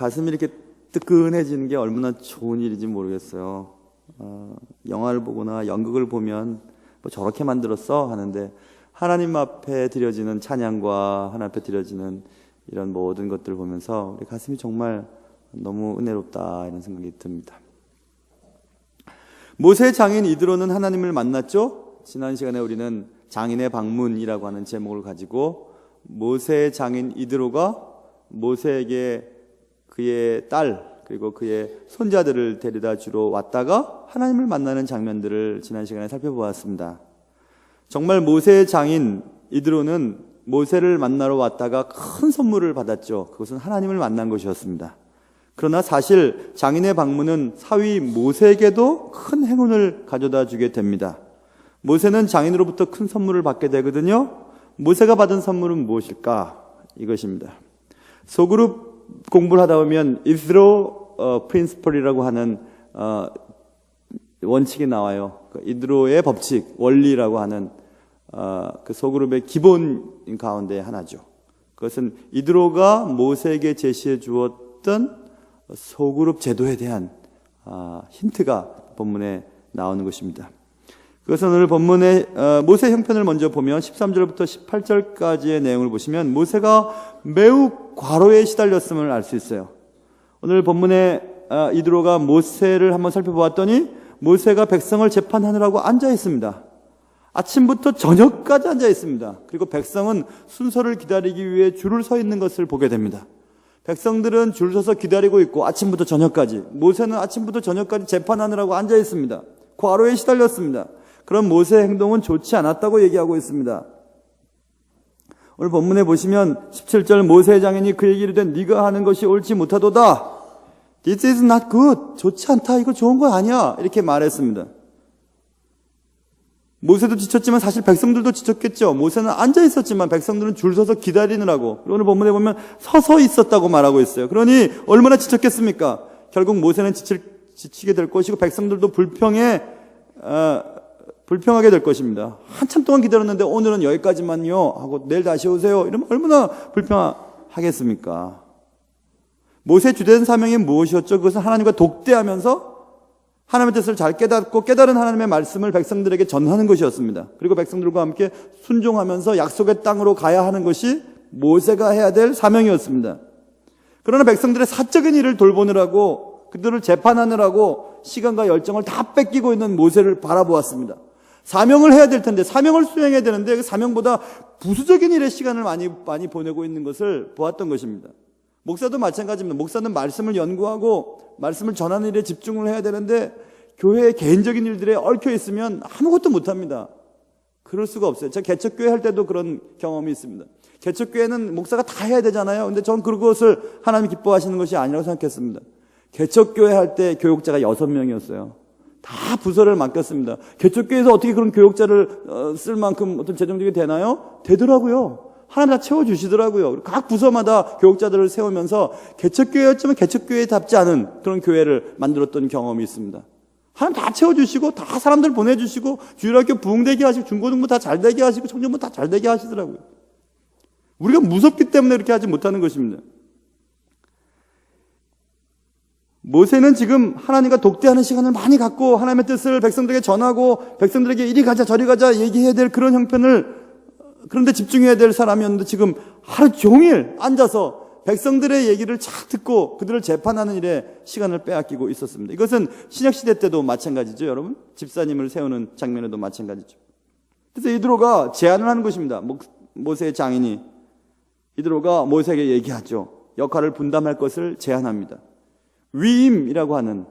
가슴이 이렇게 뜨끈해지는 게 얼마나 좋은 일인지 모르겠어요. 영화를 보거나 연극을 보면 뭐 저렇게 만들었어 하는데 하나님 앞에 드려지는 찬양과 하나님 앞에 드려지는 이런 모든 것들을 보면서 우리 가슴이 정말 너무 은혜롭다 이런 생각이 듭니다. 모세의 장인 이드로는 하나님을 만났죠. 지난 시간에 우리는 장인의 방문이라고 하는 제목을 가지고 모세의 장인 이드로가 모세에게 그의 딸 그리고 그의 손자들을 데려다 주러 왔다가 하나님을 만나는 장면들을 지난 시간에 살펴보았습니다. 정말 모세의 장인 이드로는 모세를 만나러 왔다가 큰 선물을 받았죠. 그것은 하나님을 만난 것이었습니다. 그러나 사실 장인의 방문은 사위 모세에게도 큰 행운을 가져다 주게 됩니다. 모세는 장인으로부터 큰 선물을 받게 되거든요. 모세가 받은 선물은 무엇일까? 이것입니다. 소그룹 공부를 하다 보면 이드로 프린시플이라고 하는 원칙이 나와요. 이드로의 법칙, 원리라고 하는 그 소그룹의 기본 가운데 하나죠. 그것은 이드로가 모세에게 제시해 주었던 소그룹 제도에 대한 힌트가 본문에 나오는 것입니다. 그것은 오늘 본문의 모세 형편을 먼저 보면 13절부터 18절까지의 내용을 보시면 모세가 매우 과로에 시달렸음을 알 수 있어요. 오늘 본문에 이드로가 모세를 한번 살펴보았더니 모세가 백성을 재판하느라고 앉아 있습니다. 아침부터 저녁까지 앉아 있습니다. 그리고 백성은 순서를 기다리기 위해 줄을 서 있는 것을 보게 됩니다. 백성들은 줄 서서 기다리고 있고 아침부터 저녁까지, 모세는 아침부터 저녁까지 재판하느라고 앉아 있습니다. 과로에 시달렸습니다. 그런 모세의 행동은 좋지 않았다고 얘기하고 있습니다. 오늘 본문에 보시면 17절 모세의 장인이 그에게 이르되 네가 하는 것이 옳지 못하도다. This is not good. 좋지 않다. 이거 좋은 거 아니야. 이렇게 말했습니다. 모세도 지쳤지만 사실 백성들도 지쳤겠죠. 모세는 앉아 있었지만 백성들은 줄 서서 기다리느라고. 오늘 본문에 보면 서서 있었다고 말하고 있어요. 그러니 얼마나 지쳤겠습니까? 결국 모세는 지치게 될 것이고 백성들도 불평하게 될 것입니다. 한참 동안 기다렸는데 오늘은 여기까지만요 하고 내일 다시 오세요. 이러면 얼마나 불평하겠습니까? 모세의 주된 사명이 무엇이었죠? 그것은 하나님과 독대하면서 하나님의 뜻을 잘 깨닫고 깨달은 하나님의 말씀을 백성들에게 전하는 것이었습니다. 그리고 백성들과 함께 순종하면서 약속의 땅으로 가야 하는 것이 모세가 해야 될 사명이었습니다. 그러나 백성들의 사적인 일을 돌보느라고 그들을 재판하느라고 시간과 열정을 다 뺏기고 있는 모세를 바라보았습니다. 사명을 해야 될 텐데 사명을 수행해야 되는데 그 사명보다 부수적인 일에 시간을 많이 보내고 있는 것을 보았던 것입니다. 목사도 마찬가지입니다. 목사는 말씀을 연구하고 말씀을 전하는 일에 집중을 해야 되는데 교회의 개인적인 일들에 얽혀 있으면 아무것도 못합니다. 그럴 수가 없어요. 제가 개척교회 할 때도 그런 경험이 있습니다. 개척교회는 목사가 다 해야 되잖아요. 근데 전 그것을 하나님이 기뻐하시는 것이 아니라고 생각했습니다. 개척교회 할 때 교육자가 6명이었어요. 다 부서를 맡겼습니다. 개척교회에서 어떻게 그런 교육자를 쓸 만큼 어떤 재정적이 되나요? 되더라고요. 하나님 다 채워주시더라고요. 각 부서마다 교육자들을 세우면서 개척교회였지만 개척교회답지 않은 그런 교회를 만들었던 경험이 있습니다. 하나님 다 채워주시고 다 사람들 보내주시고 주일학교 부흥되게 하시고 중고등부 다 잘되게 하시고 청년부 다 잘되게 하시더라고요. 우리가 무섭기 때문에 그렇게 하지 못하는 것입니다. 모세는 지금 하나님과 독대하는 시간을 많이 갖고 하나님의 뜻을 백성들에게 전하고 백성들에게 이리 가자 저리 가자 얘기해야 될 그런 형편을 그런데 집중해야 될 사람이었는데 지금 하루 종일 앉아서 백성들의 얘기를 잘 듣고 그들을 재판하는 일에 시간을 빼앗기고 있었습니다. 이것은 신약시대 때도 마찬가지죠, 여러분. 집사님을 세우는 장면에도 마찬가지죠. 그래서 이드로가 제안을 하는 것입니다. 모세의 장인이 이드로가 모세에게 얘기하죠. 역할을 분담할 것을 제안합니다. 위임이라고 하는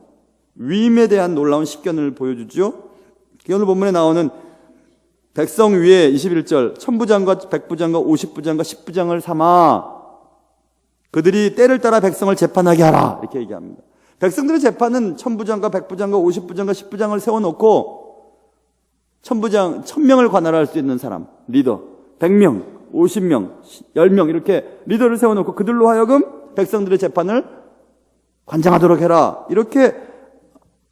위임에 대한 놀라운 식견을 보여주죠. 오늘 본문에 나오는 백성 위에 21절 천부장과 백부장과 50부장과 10부장을 삼아 그들이 때를 따라 백성을 재판하게 하라 이렇게 얘기합니다. 백성들의 재판은 천부장과 백부장과 50부장과 10부장을 세워놓고 천부장 1000명을 관할할 수 있는 사람 리더 100명, 50명, 10명 이렇게 리더를 세워놓고 그들로 하여금 백성들의 재판을 관장하도록 해라 이렇게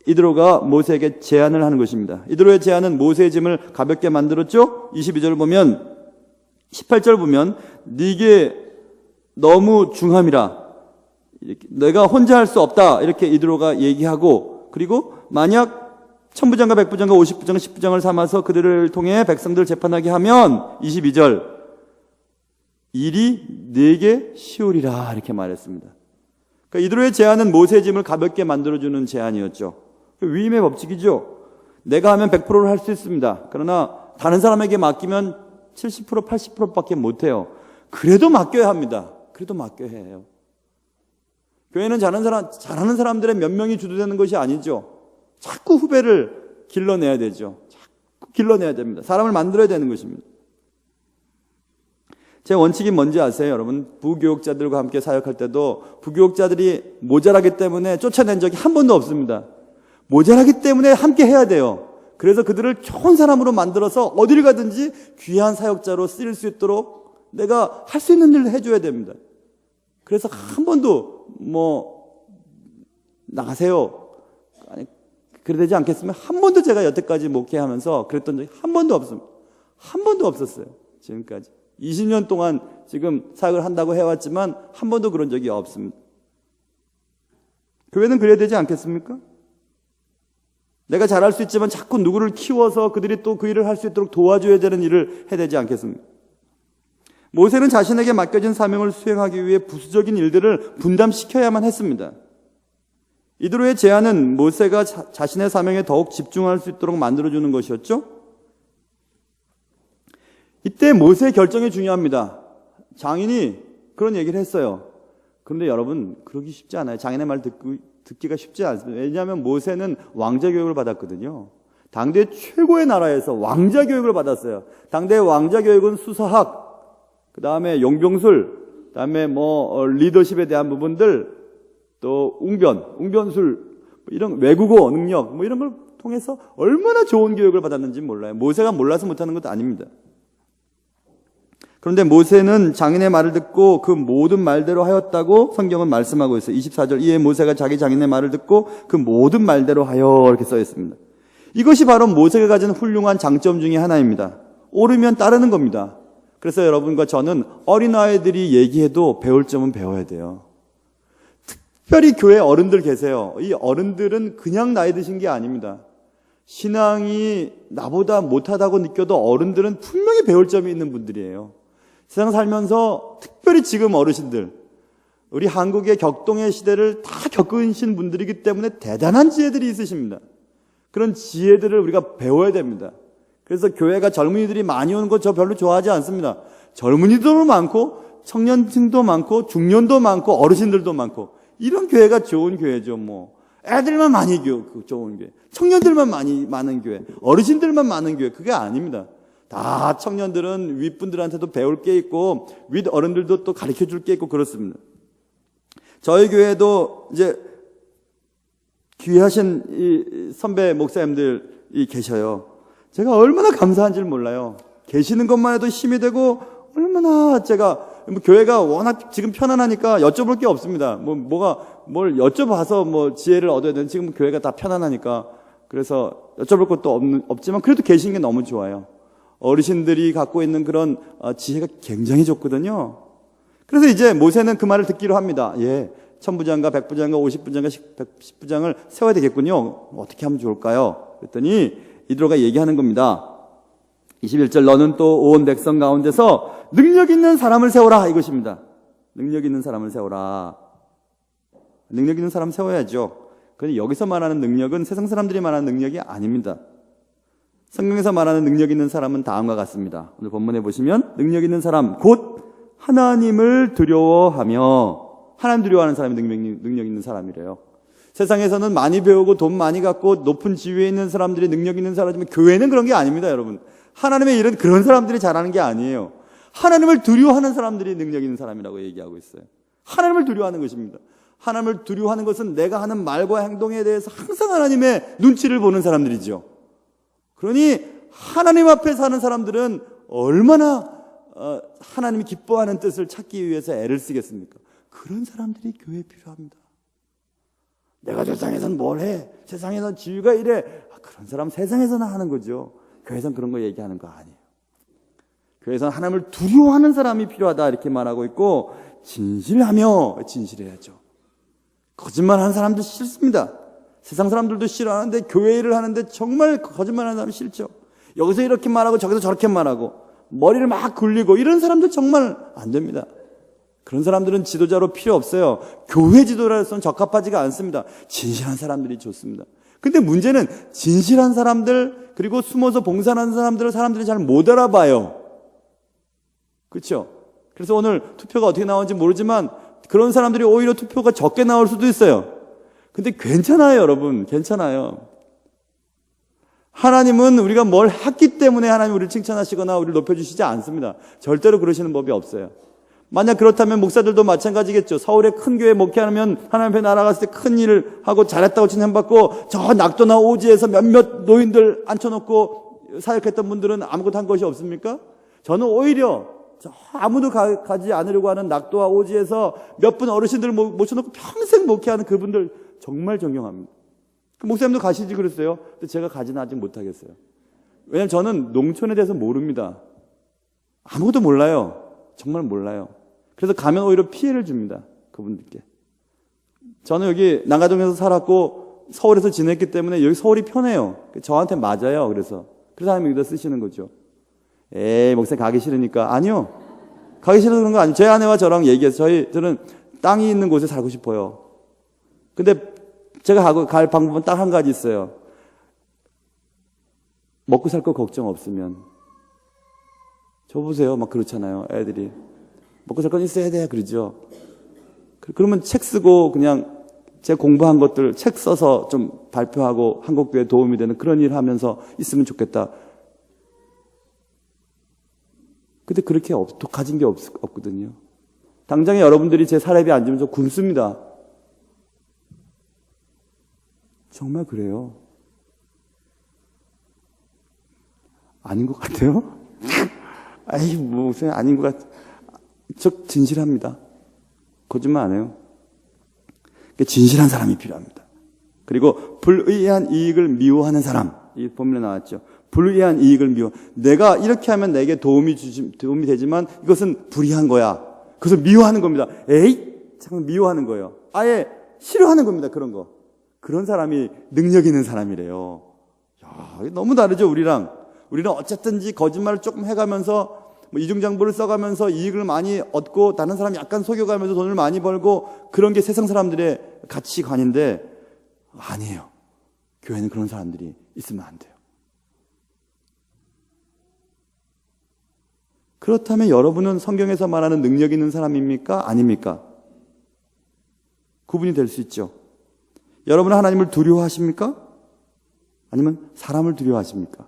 이드로가 모세에게 제안을 하는 것입니다. 이드로의 제안은 모세의 짐을 가볍게 만들었죠. 22절을 보면 18절 보면 네게 너무 중함이라 내가 혼자 할 수 없다 이렇게 이드로가 얘기하고, 그리고 만약 천부장과 백부장과 50부장, 10부장을 삼아서 그들을 통해 백성들을 재판하게 하면 22절 일이 네게 쉬우리라 이렇게 말했습니다. 그러니까 이드로의 제안은 모세의 짐을 가볍게 만들어주는 제안이었죠. 위임의 법칙이죠. 내가 하면 100%를 할 수 있습니다. 그러나 다른 사람에게 맡기면 70%, 80%밖에 못해요. 그래도 맡겨야 합니다. 그래도 맡겨야 해요. 교회는 잘하는 사람들의 몇 명이 주도되는 것이 아니죠. 자꾸 후배를 길러내야 되죠. 자꾸 길러내야 됩니다. 사람을 만들어야 되는 것입니다. 제 원칙이 뭔지 아세요, 여러분? 부교육자들과 함께 사역할 때도 부교육자들이 모자라기 때문에 쫓아낸 적이 한 번도 없습니다. 모자라기 때문에 함께 해야 돼요. 그래서 그들을 좋은 사람으로 만들어서 어디를 가든지 귀한 사역자로 쓰일 수 있도록 내가 할 수 있는 일을 해줘야 됩니다. 그래서 한 번도 나가세요, 아니 그래 되지 않겠으면 한 번도 제가 여태까지 목회하면서 그랬던 적이 한 번도 없습니다. 한 번도 없었어요. 지금까지 20년 동안 지금 사역을 한다고 해왔지만 한 번도 그런 적이 없습니다. 교회는 그래야 되지 않겠습니까? 내가 잘할 수 있지만 자꾸 누구를 키워서 그들이 또 그 일을 할 수 있도록 도와줘야 되는 일을 해야 되지 않겠습니까? 모세는 자신에게 맡겨진 사명을 수행하기 위해 부수적인 일들을 분담시켜야만 했습니다. 이드로의 제안은 모세가 자신의 사명에 더욱 집중할 수 있도록 만들어주는 것이었죠. 이때 모세의 결정이 중요합니다. 장인이 그런 얘기를 했어요. 그런데 여러분, 그러기 쉽지 않아요. 장인의 말 듣기가 쉽지 않습니다. 왜냐하면 모세는 왕자 교육을 받았거든요. 당대 최고의 나라에서 왕자 교육을 받았어요. 당대 왕자 교육은 수사학, 그 다음에 용병술, 그 다음에 리더십에 대한 부분들, 또 웅변술, 이런 외국어 능력, 이런 걸 통해서 얼마나 좋은 교육을 받았는지 몰라요. 모세가 몰라서 못하는 것도 아닙니다. 그런데 모세는 장인의 말을 듣고 그 모든 말대로 하였다고 성경은 말씀하고 있어요. 24절, 이에 모세가 자기 장인의 말을 듣고 그 모든 말대로 하여 이렇게 써 있습니다. 이것이 바로 모세가 가진 훌륭한 장점 중에 하나입니다. 옳으면 따르는 겁니다. 그래서 여러분과 저는 어린아이들이 얘기해도 배울 점은 배워야 돼요. 특별히 교회 어른들 계세요. 이 어른들은 그냥 나이 드신 게 아닙니다. 신앙이 나보다 못하다고 느껴도 어른들은 분명히 배울 점이 있는 분들이에요. 세상 살면서 특별히 지금 어르신들, 우리 한국의 격동의 시대를 다 겪으신 분들이기 때문에 대단한 지혜들이 있으십니다. 그런 지혜들을 우리가 배워야 됩니다. 그래서 교회가 젊은이들이 많이 오는 거 저 별로 좋아하지 않습니다. 젊은이들도 많고 청년층도 많고 중년도 많고 어르신들도 많고 이런 교회가 좋은 교회죠. 애들만 많이 좋은 교회, 청년들만 많은 교회, 어르신들만 많은 교회, 그게 아닙니다. 다 청년들은 윗분들한테도 배울 게 있고 윗 어른들도 또 가르쳐 줄 게 있고 그렇습니다. 저희 교회도 이제 귀하신 이 선배 목사님들이 계셔요. 제가 얼마나 감사한지를 몰라요. 계시는 것만 해도 힘이 되고 얼마나 제가 교회가 워낙 지금 편안하니까 여쭤볼 게 없습니다. 뭘 여쭤봐서 지혜를 얻어야 되는, 지금 교회가 다 편안하니까 그래서 여쭤볼 것도 없지만 그래도 계신 게 너무 좋아요. 어르신들이 갖고 있는 그런 지혜가 굉장히 좋거든요. 그래서 이제 모세는 그 말을 듣기로 합니다. 예, 천부장과 백부장과 50부장과 10부장을 세워야 되겠군요. 어떻게 하면 좋을까요? 그랬더니 이드로가 얘기하는 겁니다. 21절, 너는 또 온 백성 가운데서 능력 있는 사람을 세워라, 이것입니다. 능력 있는 사람을 세워라. 능력 있는 사람 세워야죠. 그런데 여기서 말하는 능력은 세상 사람들이 말하는 능력이 아닙니다. 성경에서 말하는 능력 있는 사람은 다음과 같습니다. 오늘 본문에 보시면 능력 있는 사람, 곧 하나님을 두려워하며, 하나님 두려워하는 사람이 능력 있는 사람이래요. 세상에서는 많이 배우고 돈 많이 갖고 높은 지위에 있는 사람들이 능력 있는 사람이지만 교회는 그런 게 아닙니다, 여러분. 하나님의 일은 그런 사람들이 잘하는 게 아니에요. 하나님을 두려워하는 사람들이 능력 있는 사람이라고 얘기하고 있어요. 하나님을 두려워하는 것입니다. 하나님을 두려워하는 것은 내가 하는 말과 행동에 대해서 항상 하나님의 눈치를 보는 사람들이죠. 그러니 하나님 앞에 사는 사람들은 얼마나 하나님이 기뻐하는 뜻을 찾기 위해서 애를 쓰겠습니까? 그런 사람들이 교회에 필요합니다. 내가 세상에선 뭘 해? 세상에선 지위가 이래. 그런 사람 세상에서나 하는 거죠. 교회에선 그런 거 얘기하는 거 아니에요. 교회에서는 하나님을 두려워하는 사람이 필요하다 이렇게 말하고 있고, 진실해야죠. 거짓말하는 사람들 싫습니다. 세상 사람들도 싫어하는데 교회 일을 하는데 정말 거짓말하는 사람 싫죠. 여기서 이렇게 말하고 저기서 저렇게 말하고 머리를 막 굴리고 이런 사람들 정말 안 됩니다. 그런 사람들은 지도자로 필요 없어요. 교회 지도자로서는 적합하지가 않습니다. 진실한 사람들이 좋습니다. 근데 문제는 진실한 사람들 그리고 숨어서 봉사하는 사람들을 사람들이 잘 못 알아봐요. 그렇죠? 그래서 오늘 투표가 어떻게 나오는지 모르지만 그런 사람들이 오히려 투표가 적게 나올 수도 있어요. 근데 괜찮아요, 여러분. 괜찮아요. 하나님은 우리가 뭘 했기 때문에 하나님 우리를 칭찬하시거나 우리를 높여주시지 않습니다. 절대로 그러시는 법이 없어요. 만약 그렇다면 목사들도 마찬가지겠죠. 서울에 큰 교회 목회하면 하나님 앞에 나아갔을 때 큰 일을 하고 잘했다고 칭찬받고 저 낙도나 오지에서 몇몇 노인들 앉혀놓고 사역했던 분들은 아무것도 한 것이 없습니까? 저는 오히려 저 아무도 가지 않으려고 하는 낙도와 오지에서 몇 분 어르신들을 모셔놓고 평생 목회하는 그분들 정말 존경합니다. 목사님도 가시지 그랬어요. 근데 제가 가지는 아직 못하겠어요. 왜냐하면 저는 농촌에 대해서 모릅니다. 아무것도 몰라요. 정말 몰라요. 그래서 가면 오히려 피해를 줍니다. 그분들께. 저는 여기 남가동에서 살았고 서울에서 지냈기 때문에 여기 서울이 편해요. 저한테 맞아요. 그래서 하나님 여기다 쓰시는 거죠. 에이, 목사님 가기 싫으니까. 아니요. 가기 싫어서 그런 거 아니에요. 제 아내와 저랑 얘기해서 저는 땅이 있는 곳에 살고 싶어요. 근데 제가 갈 방법은 딱 한 가지 있어요. 먹고 살 거 걱정 없으면. 저 보세요. 막 그렇잖아요. 애들이. 먹고 살 건 있어야 돼. 그러죠. 그러면 책 쓰고 그냥 제 공부한 것들 책 써서 좀 발표하고 한국교회에 도움이 되는 그런 일 하면서 있으면 좋겠다. 근데 그렇게 가진 게 없거든요. 당장에 여러분들이 제 사례비 안 주면 저 굶습니다. 정말 그래요. 아닌 것 같아요? 아이, 무슨 아닌 것 같아. 저 진실합니다. 거짓말 안 해요. 진실한 사람이 필요합니다. 그리고 불의한 이익을 미워하는 사람. 이 본문에 나왔죠. 불의한 이익을 미워. 내가 이렇게 하면 내게 도움이 되지만 이것은 불의한 거야. 그것을 미워하는 겁니다. 에이, 잠깐 미워하는 거예요. 아예 싫어하는 겁니다. 그런 거. 그런 사람이 능력 있는 사람이래요. 야, 너무 다르죠, 우리랑. 우리는 어쨌든지 거짓말을 조금 해가면서 이중장부를 써가면서 이익을 많이 얻고 다른 사람 약간 속여가면서 돈을 많이 벌고 그런 게 세상 사람들의 가치관인데 아니에요. 교회는 그런 사람들이 있으면 안 돼요. 그렇다면 여러분은 성경에서 말하는 능력 있는 사람입니까? 아닙니까? 구분이 될 수 있죠. 여러분은 하나님을 두려워하십니까? 아니면 사람을 두려워하십니까?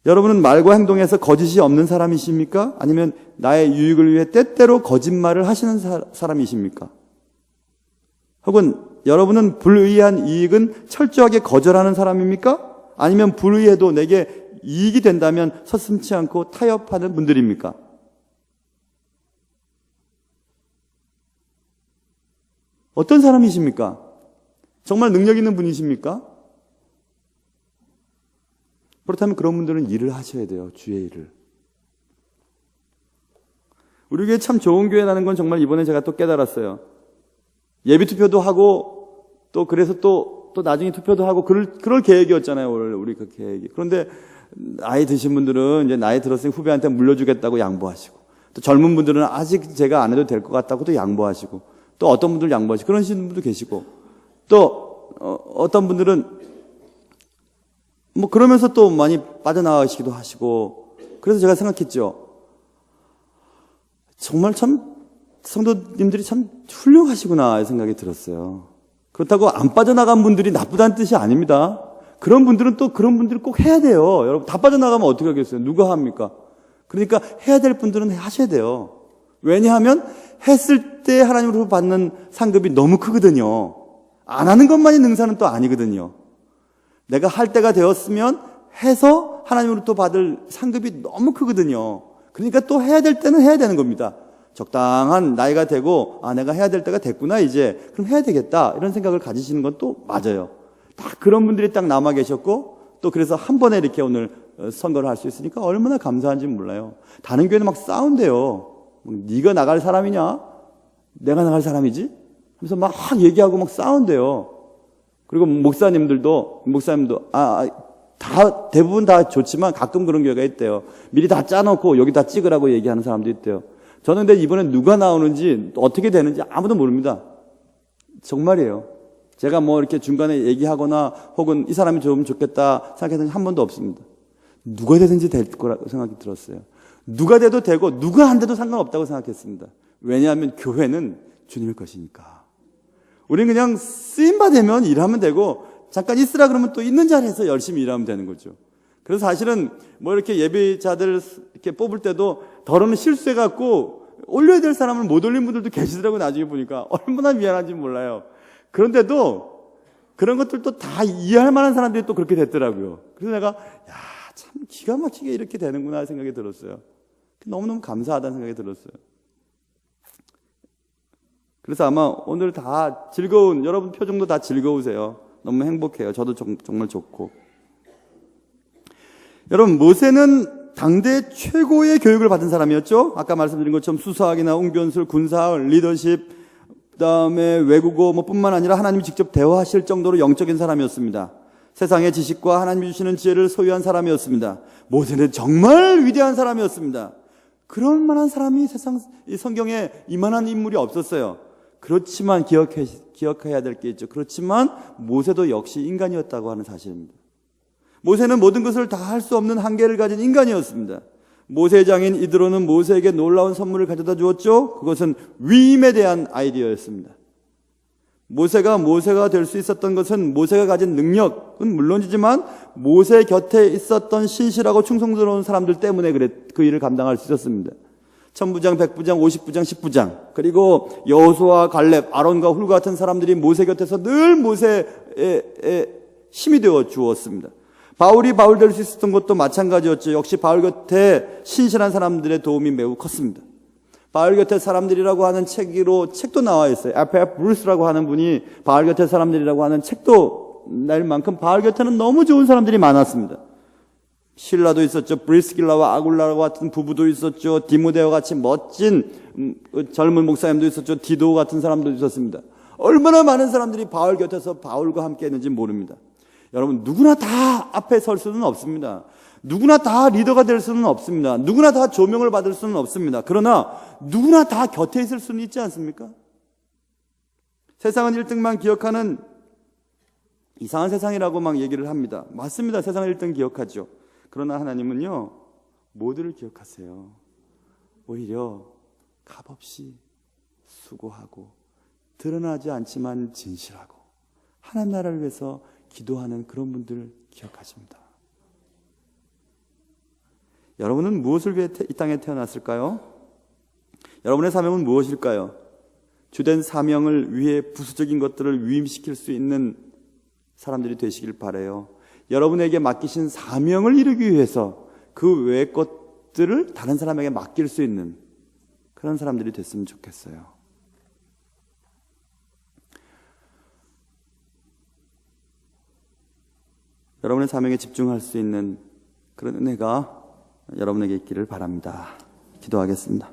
여러분은 말과 행동에서 거짓이 없는 사람이십니까? 아니면 나의 유익을 위해 때때로 거짓말을 하시는 사람이십니까? 혹은 여러분은 불의한 이익은 철저하게 거절하는 사람입니까? 아니면 불의해도 내게 이익이 된다면 서슴지 않고 타협하는 분들입니까? 어떤 사람이십니까? 정말 능력 있는 분이십니까? 그렇다면 그런 분들은 일을 하셔야 돼요. 주의 일을. 우리 교회 참 좋은 교회라는 건 정말 이번에 제가 또 깨달았어요. 예비 투표도 하고 또 그래서 또 나중에 투표도 하고 그럴 계획이었잖아요. 원래 우리 그 계획이. 그런데 나이 드신 분들은 이제 나이 들었으니 후배한테 물려주겠다고 양보하시고 또 젊은 분들은 아직 제가 안 해도 될 것 같다고 또 양보하시고 또 어떤 분들 양보하시고 그런 분들도 계시고 또 어떤 분들은 뭐 그러면서 또 많이 빠져나가시기도 하시고 그래서 제가 생각했죠. 정말 참 성도님들이 참 훌륭하시구나 생각이 들었어요. 그렇다고 안 빠져나간 분들이 나쁘다는 뜻이 아닙니다. 그런 분들은 또 그런 분들을 꼭 해야 돼요. 여러분 다 빠져나가면 어떻게 하겠어요? 누가 합니까? 그러니까 해야 될 분들은 하셔야 돼요. 왜냐하면 했을 때 하나님으로부터 받는 상급이 너무 크거든요. 안 하는 것만이 능사는 또 아니거든요. 내가 할 때가 되었으면 해서 하나님으로부터 받을 상급이 너무 크거든요. 그러니까 또 해야 될 때는 해야 되는 겁니다. 적당한 나이가 되고 내가 해야 될 때가 됐구나 이제 그럼 해야 되겠다 이런 생각을 가지시는 건 또 맞아요. 딱 그런 분들이 딱 남아 계셨고 또 그래서 한 번에 이렇게 오늘 선거를 할 수 있으니까 얼마나 감사한지 몰라요. 다른 교회는 막 싸운대요. 네가 나갈 사람이냐? 내가 나갈 사람이지? 하면서 막 얘기하고 막 싸운대요. 그리고 목사님도 대부분 다 좋지만 가끔 그런 경우가 있대요. 미리 다 짜놓고 여기다 찍으라고 얘기하는 사람도 있대요. 저는 근데 이번에 누가 나오는지 어떻게 되는지 아무도 모릅니다. 정말이에요. 제가 뭐 이렇게 중간에 얘기하거나 혹은 이 사람이 좀 좋겠다 생각했던 적 한 번도 없습니다. 누가 되든지 될 거라고 생각이 들었어요. 누가 돼도 되고 누가 안 돼도 상관없다고 생각했습니다. 왜냐하면 교회는 주님의 것이니까. 우리는 그냥 쓰임받으면 일하면 되고 잠깐 있으라 그러면 또 있는 자리에서 열심히 일하면 되는 거죠. 그래서 사실은 뭐 이렇게 예배자들 이렇게 뽑을 때도 더러는 실수해갖고 올려야 될 사람을 못 올린 분들도 계시더라고요. 나중에 보니까 얼마나 미안한지 몰라요. 그런데도 그런 것들도 다 이해할 만한 사람들이 또 그렇게 됐더라고요. 그래서 내가 참 기가 막히게 이렇게 되는구나 생각이 들었어요. 너무너무 감사하다는 생각이 들었어요. 그래서 아마 오늘 다 즐거운, 여러분 표정도 다 즐거우세요. 너무 행복해요. 저도 정말 좋고. 여러분, 모세는 당대 최고의 교육을 받은 사람이었죠. 아까 말씀드린 것처럼 수사학이나 웅변술, 군사학, 리더십, 그다음에 외국어 뿐만 아니라 하나님이 직접 대화하실 정도로 영적인 사람이었습니다. 세상의 지식과 하나님이 주시는 지혜를 소유한 사람이었습니다. 모세는 정말 위대한 사람이었습니다. 그럴 만한 사람이 이 성경에 이만한 인물이 없었어요. 그렇지만 기억해야 될 게 있죠. 그렇지만 모세도 역시 인간이었다고 하는 사실입니다. 모세는 모든 것을 다 할 수 없는 한계를 가진 인간이었습니다. 모세의 장인 이드로는 모세에게 놀라운 선물을 가져다 주었죠. 그것은 위임에 대한 아이디어였습니다. 모세가 될 수 있었던 것은 모세가 가진 능력은 물론이지만 모세 곁에 있었던 신실하고 충성스러운 사람들 때문에 그 일을 감당할 수 있었습니다. 천부장, 백부장, 50부장, 10부장 그리고 여호수아, 갈렙, 아론과 훌과 같은 사람들이 모세 곁에서 늘 모세의 힘이 되어 주었습니다. 바울이 바울 될 수 있었던 것도 마찬가지였죠. 역시 바울 곁에 신실한 사람들의 도움이 매우 컸습니다. 바울 곁에 사람들이라고 하는 책도 나와 있어요. F.F. 브루스라고 하는 분이 바울 곁에 사람들이라고 하는 책도 낼 만큼 바울 곁에는 너무 좋은 사람들이 많았습니다. 실라도 있었죠. 브리스길라와 아굴라와 같은 부부도 있었죠. 디모데와 같이 멋진 젊은 목사님도 있었죠. 디도 같은 사람도 있었습니다. 얼마나 많은 사람들이 바울 곁에서 바울과 함께 했는지 모릅니다. 여러분, 누구나 다 앞에 설 수는 없습니다. 누구나 다 리더가 될 수는 없습니다. 누구나 다 조명을 받을 수는 없습니다. 그러나 누구나 다 곁에 있을 수는 있지 않습니까? 세상은 1등만 기억하는 이상한 세상이라고 막 얘기를 합니다. 맞습니다. 세상은 1등 기억하죠. 그러나 하나님은요, 모두를 기억하세요. 오히려 값없이 수고하고 드러나지 않지만 진실하고 하나님 나라를 위해서 기도하는 그런 분들을 기억하십니다. 여러분은 무엇을 위해 이 땅에 태어났을까요? 여러분의 사명은 무엇일까요? 주된 사명을 위해 부수적인 것들을 위임시킬 수 있는 사람들이 되시길 바라요. 여러분에게 맡기신 사명을 이루기 위해서 그 외의 것들을 다른 사람에게 맡길 수 있는 그런 사람들이 됐으면 좋겠어요. 여러분의 사명에 집중할 수 있는 그런 은혜가 여러분에게 있기를 바랍니다. 기도하겠습니다.